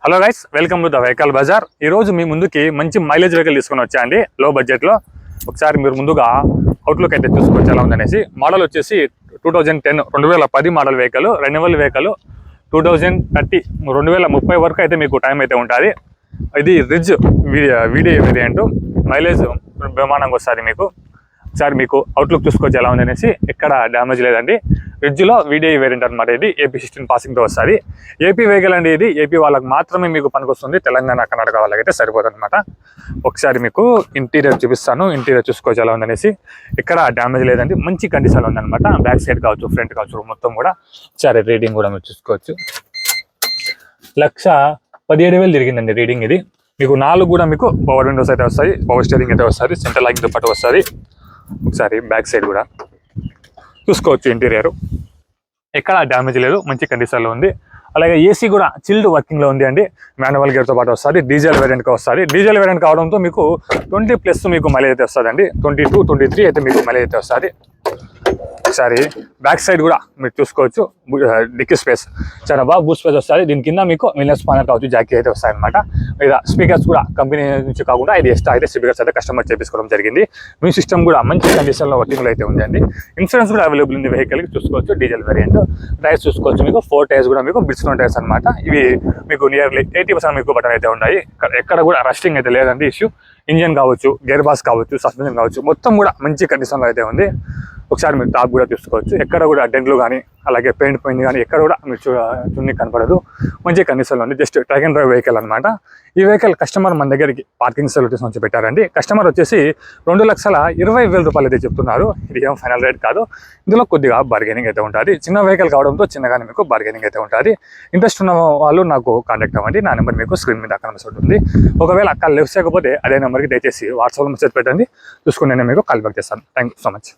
Hello guys, welcome to the vehicle bazaar. ఈ రోజు మీ ముందుకి మంచి మైలేజ్ వెహికల్ తీసుకొని వచ్చా అండి, లో బడ్జెట్లో. ఒకసారి మీరు ముందుగా అవుట్లుక్ అయితే చూసుకోవచ్చు ఎలా ఉందనేసి. మోడల్ వచ్చేసి 2010 2010 మోడల్ వెహికల్, రెన్యువల్ వెహికల్. 2030 2030 వరకు అయితే మీకు టైం అయితే ఉంటుంది. ఇది రిజ్ వీడియో వేరియంట్. మైలేజ్ బ్రహ్మాండంగా వస్తుంది మీకు. ఒకసారి మీకు అవుట్లుక్ చూసుకోవచ్చు ఎలా ఉందనేసి. ఎక్కడ డ్యామేజ్ లేదండి. రిడ్జ్లో వీడియో వేరియంట్ అనమాట. ఇది ఏపీ 16 పాసింగ్తో వస్తుంది. ఏపీ వెహికల్ అండి ఇది. ఏపీ వాళ్ళకి మాత్రమే మీకు పనికొస్తుంది, తెలంగాణ కర్ణాటక వాళ్ళకైతే సరిపోతుంది అనమాట. ఒకసారి మీకు ఇంటీరియర్ చూపిస్తాను. ఇంటీరియర్ చూసుకోవచ్చు ఎలా ఉందనేసి. ఎక్కడ డ్యామేజ్ లేదండి, మంచి కండిషన్లో ఉందన్నమాట. బ్యాక్ సైడ్ కావచ్చు, ఫ్రంట్ కావచ్చు, మొత్తం కూడా. ఒకసారి రీడింగ్ కూడా మీరు చూసుకోవచ్చు. 1,17,000 తిరిగిందండి రీడింగ్ ఇది. మీకు 4 కూడా మీకు పవర్ విండోస్ అయితే వస్తాయి, పవర్ స్టీరింగ్ అయితే వస్తుంది, సెంటర్ లాకింగ్తో పాటు వస్తుంది. ఒకసారి బ్యాక్ సైడ్ కూడా చూసుకోవచ్చు. ఇంటీరియర్ ఎక్కడ డ్యామేజ్ లేదు, మంచి కండిషన్లో ఉంది. అలాగే ఏసీ కూడా చిల్డ్ వర్కింగ్లో ఉంది అండి. మాన్యువల్ గేర్తో పాటు వస్తుంది, డీజిల్ వేరియంట్గా వస్తుంది. డీజిల్ వేరియంట్ కావడంతో మీకు 20+ మీకు మైలేజ్ అయితే వస్తుంది అండి. 22 23 అయితే మీకు మైలేజ్ అయితే వస్తుంది. ఒకసారి బ్యాక్ సైడ్ కూడా మీరు చూసుకోవచ్చు. డిక్కీ స్పేస్ చాలా బాగా బూట్ స్పేస్ వస్తుంది. దీని కింద మీకు మిల్లర్ స్పానర్ కావచ్చు, జాకీ అయితే వస్తాయి అనమాట. ఇలా స్పీకర్స్ కూడా కంపెనీ నుంచి కాకుండా ఇది ఎక్స్ట్రా అయితే స్పీకర్స్ అయితే కస్టమర్ చేపించుకోవడం జరిగింది. మీ సిస్టమ్ కూడా మంచి కండిషన్లో వర్కింగ్లో అయితే ఉందండి. ఇన్సూరెన్స్ కూడా అవైలబుల్ ఉంది వెహికల్కి, చూసుకోవచ్చు. Diesel variant. టైర్స్ చూసుకోవచ్చు. మీకు 4 టైర్స్ కూడా మీకు బ్రిడ్జ్లోన్ టైర్స్ అనమాట. ఇవి మీకు నియర్లీ 80% మీకు బటన్ అయితే ఉన్నాయి. ఎక్కడ కూడా రస్టింగ్ అయితే లేదండి ఇష్యూ. ఇంజన్ కావచ్చు, గేర్ బాక్స్ కావచ్చు, సస్పెన్షన్ కావచ్చు, మొత్తం కూడా మంచి కండిషన్లో అయితే ఉంది. ఒకసారి మీరు టాప్ కూడా చూసుకోవచ్చు. ఎక్కడ కూడా డెంట్లు కానీ అలాగే పెయింట్ పోయింది కానీ ఎక్కడ కూడా మీరు చున్నీ కనపడదు. మంచి కండిషన్లో ఉంది. Just truck and drive vehicle అనమాట. ఈ వెహికల్ కస్టమర్ మన దగ్గరికి పార్కింగ్ సొల్యూషన్స్ నుంచి పెట్టారండి. కస్టమర్ వచ్చేసి 2,20,000 రూపాయలు అయితే చెప్తున్నారు. ఇది ఏం ఫైనల్ రేట్ కాదు. ఇందులో కొద్దిగా బార్గెనింగ్ అయితే ఉంటుంది. చిన్న వెహికల్ కావడంతో చిన్నగానే మీకు బార్గెనింగ్ అయితే ఉంటుంది. ఇంట్రెస్ట్ ఉన్న వాళ్ళు నాకు కాంటాక్ట్ అవ్వండి. నా నెంబర్ మీకు స్క్రీన్ మీద కనిపిస్తూ ఉంటుంది. ఒకవేళ అక్కడ లెఫ్ట్ చేయకపోతే అదే నెంబర్కి దయచేసి వాట్సాప్లో మెసేజ్ పెట్టండి, చూసుకుని నేను మీకు కాల్ బ్యాక్ చేస్తాను. Thank you so much.